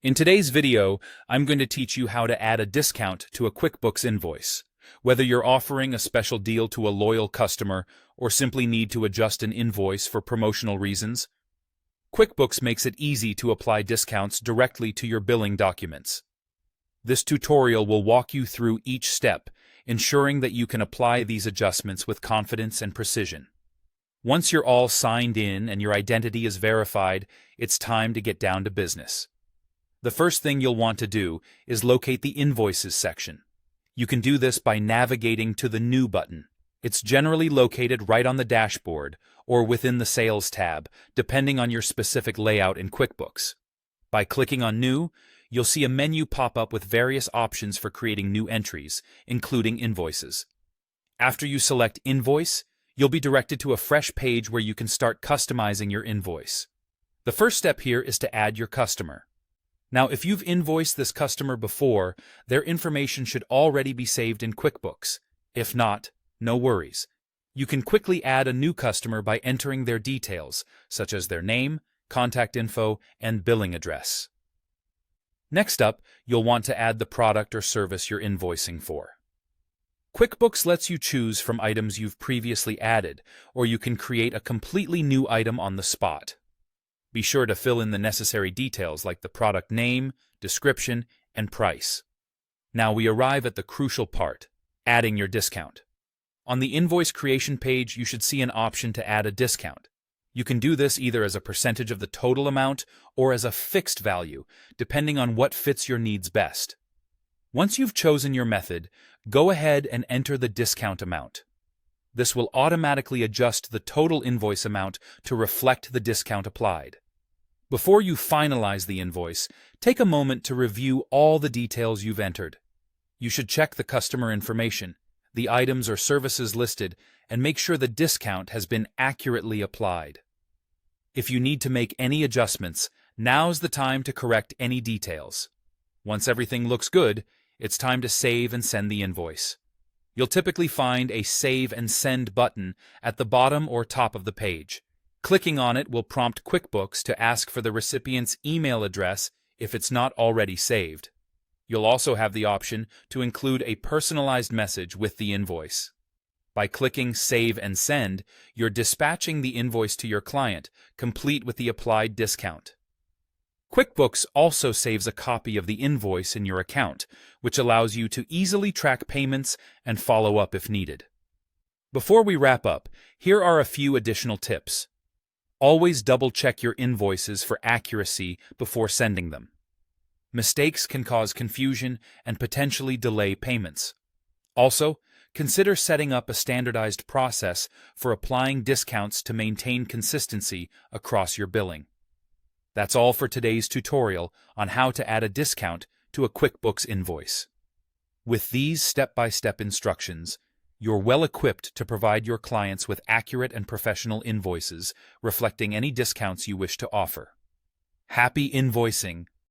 In today's video, I'm going to teach you how to add a discount to a QuickBooks invoice. Whether you're offering a special deal to a loyal customer or simply need to adjust an invoice for promotional reasons, QuickBooks makes it easy to apply discounts directly to your billing documents. This tutorial will walk you through each step, ensuring that you can apply these adjustments with confidence and precision. Once you're all signed in and your identity is verified, it's time to get down to business. The first thing you'll want to do is locate the Invoices section. You can do this by navigating to the New button. It's generally located right on the dashboard or within the Sales tab, depending on your specific layout in QuickBooks. By clicking on New, you'll see a menu pop up with various options for creating new entries, including invoices. After you select Invoice, you'll be directed to a fresh page where you can start customizing your invoice. The first step here is to add your customer. Now, if you've invoiced this customer before, their information should already be saved in QuickBooks. If not, no worries. You can quickly add a new customer by entering their details, such as their name, contact info, and billing address. Next up, you'll want to add the product or service you're invoicing for. QuickBooks lets you choose from items you've previously added, or you can create a completely new item on the spot. Be sure to fill in the necessary details like the product name, description, and price. Now we arrive at the crucial part, adding your discount. On the invoice creation page, you should see an option to add a discount. You can do this either as a percentage of the total amount or as a fixed value, depending on what fits your needs best. Once you've chosen your method, go ahead and enter the discount amount. This will automatically adjust the total invoice amount to reflect the discount applied. Before you finalize the invoice, take a moment to review all the details you've entered. You should check the customer information, the items or services listed, and make sure the discount has been accurately applied. If you need to make any adjustments, now's the time to correct any details. Once everything looks good, it's time to save and send the invoice. You'll typically find a Save and Send button at the bottom or top of the page. Clicking on it will prompt QuickBooks to ask for the recipient's email address if it's not already saved. You'll also have the option to include a personalized message with the invoice. By clicking Save and Send, you're dispatching the invoice to your client, complete with the applied discount. QuickBooks also saves a copy of the invoice in your account, which allows you to easily track payments and follow up if needed. Before we wrap up, here are a few additional tips. Always double-check your invoices for accuracy before sending them. Mistakes can cause confusion and potentially delay payments. Also, consider setting up a standardized process for applying discounts to maintain consistency across your billing. That's all for today's tutorial on how to add a discount to a QuickBooks invoice. With these step-by-step instructions, you're well equipped to provide your clients with accurate and professional invoices reflecting any discounts you wish to offer. Happy invoicing!